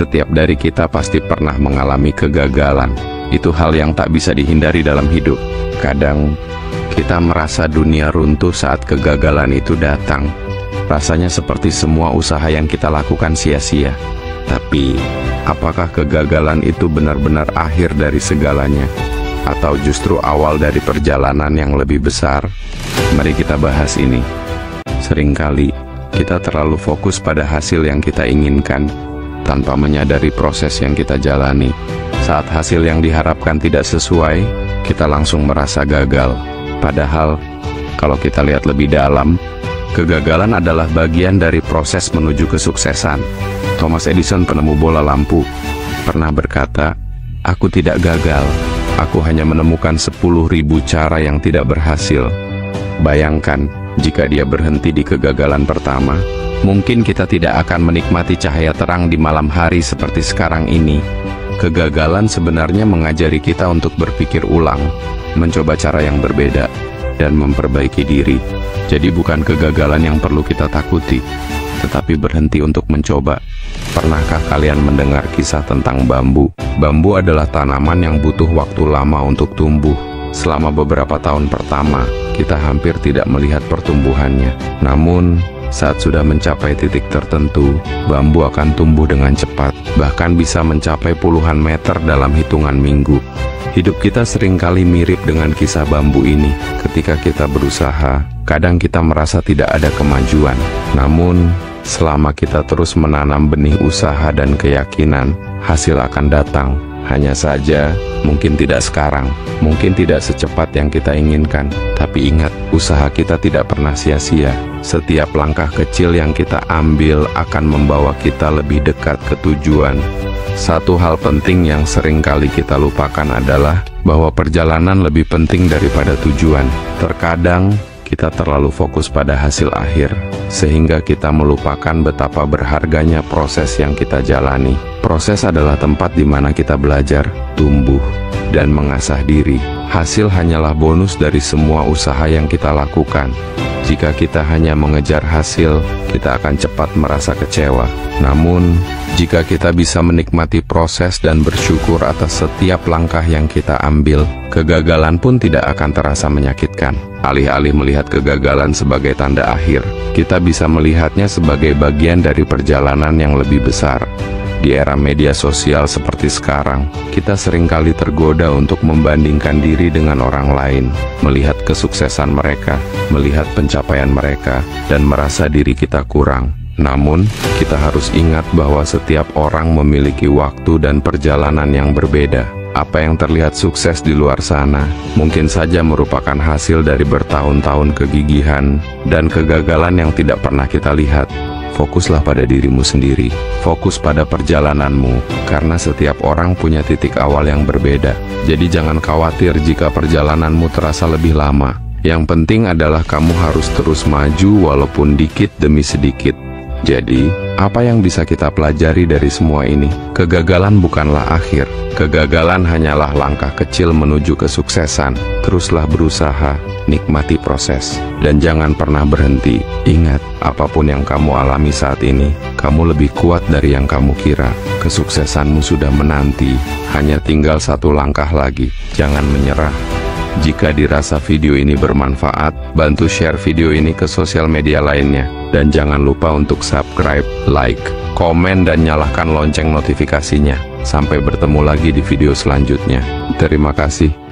Setiap dari kita pasti pernah mengalami kegagalan. Itu hal yang tak bisa dihindari dalam hidup. Kadang, kita merasa dunia runtuh saat kegagalan itu datang. Rasanya seperti semua usaha yang kita lakukan sia-sia. Tapi, apakah kegagalan itu benar-benar akhir dari segalanya? Atau justru awal dari perjalanan yang lebih besar? Mari kita bahas ini. Seringkali, kita terlalu fokus pada hasil yang kita inginkan, tanpa menyadari proses yang kita jalani. Saat hasil yang diharapkan tidak sesuai, kita langsung merasa gagal. Padahal, kalau kita lihat lebih dalam, kegagalan adalah bagian dari proses menuju kesuksesan. Thomas Edison, penemu bola lampu, pernah berkata, "Aku tidak gagal, aku hanya menemukan 10.000 cara yang tidak berhasil." Bayangkan, jika dia berhenti di kegagalan pertama, mungkin kita tidak akan menikmati cahaya terang di malam hari seperti sekarang ini. Kegagalan sebenarnya mengajari kita untuk berpikir ulang, mencoba cara yang berbeda, dan memperbaiki diri. Jadi bukan kegagalan yang perlu kita takuti, tetapi berhenti untuk mencoba. Pernahkah kalian mendengar kisah tentang bambu? Bambu adalah tanaman yang butuh waktu lama untuk tumbuh. Selama beberapa tahun pertama, kita hampir tidak melihat pertumbuhannya. Namun, saat sudah mencapai titik tertentu, bambu akan tumbuh dengan cepat, bahkan bisa mencapai puluhan meter dalam hitungan minggu. Hidup kita seringkali mirip dengan kisah bambu ini. Ketika kita berusaha, kadang kita merasa tidak ada kemajuan. Namun, selama kita terus menanam benih usaha dan keyakinan, hasil akan datang. Hanya saja, mungkin tidak sekarang, mungkin tidak secepat yang kita inginkan. Tapi ingat, usaha kita tidak pernah sia-sia. Setiap langkah kecil yang kita ambil akan membawa kita lebih dekat ke tujuan. Satu hal penting yang sering kali kita lupakan adalah bahwa perjalanan lebih penting daripada tujuan. Terkadang, kita terlalu fokus pada hasil akhir, sehingga kita melupakan betapa berharganya proses yang kita jalani. Proses adalah tempat di mana kita belajar, tumbuh, dan mengasah diri. Hasil hanyalah bonus dari semua usaha yang kita lakukan. Jika kita hanya mengejar hasil, kita akan cepat merasa kecewa. Namun, jika kita bisa menikmati proses dan bersyukur atas setiap langkah yang kita ambil, kegagalan pun tidak akan terasa menyakitkan. Alih-alih melihat kegagalan sebagai tanda akhir, kita bisa melihatnya sebagai bagian dari perjalanan yang lebih besar. Di era media sosial seperti sekarang, kita seringkali tergoda untuk membandingkan diri dengan orang lain, melihat kesuksesan mereka, melihat pencapaian mereka, dan merasa diri kita kurang. Namun, kita harus ingat bahwa setiap orang memiliki waktu dan perjalanan yang berbeda. Apa yang terlihat sukses di luar sana, mungkin saja merupakan hasil dari bertahun-tahun kegigihan dan kegagalan yang tidak pernah kita lihat. Fokuslah pada dirimu sendiri, fokus pada perjalananmu, karena setiap orang punya titik awal yang berbeda. Jadi jangan khawatir jika perjalananmu terasa lebih lama. Yang penting adalah kamu harus terus maju walaupun dikit demi sedikit. Jadi, apa yang bisa kita pelajari dari semua ini? Kegagalan bukanlah akhir. Kegagalan hanyalah langkah kecil menuju kesuksesan. Teruslah berusaha, nikmati proses, dan jangan pernah berhenti. Ingat, apapun yang kamu alami saat ini, kamu lebih kuat dari yang kamu kira. Kesuksesanmu sudah menanti, hanya tinggal satu langkah lagi. Jangan menyerah. Jika dirasa video ini bermanfaat, bantu share video ini ke sosial media lainnya. Dan jangan lupa untuk subscribe, like, komen, dan nyalakan lonceng notifikasinya. Sampai bertemu lagi di video selanjutnya. Terima kasih.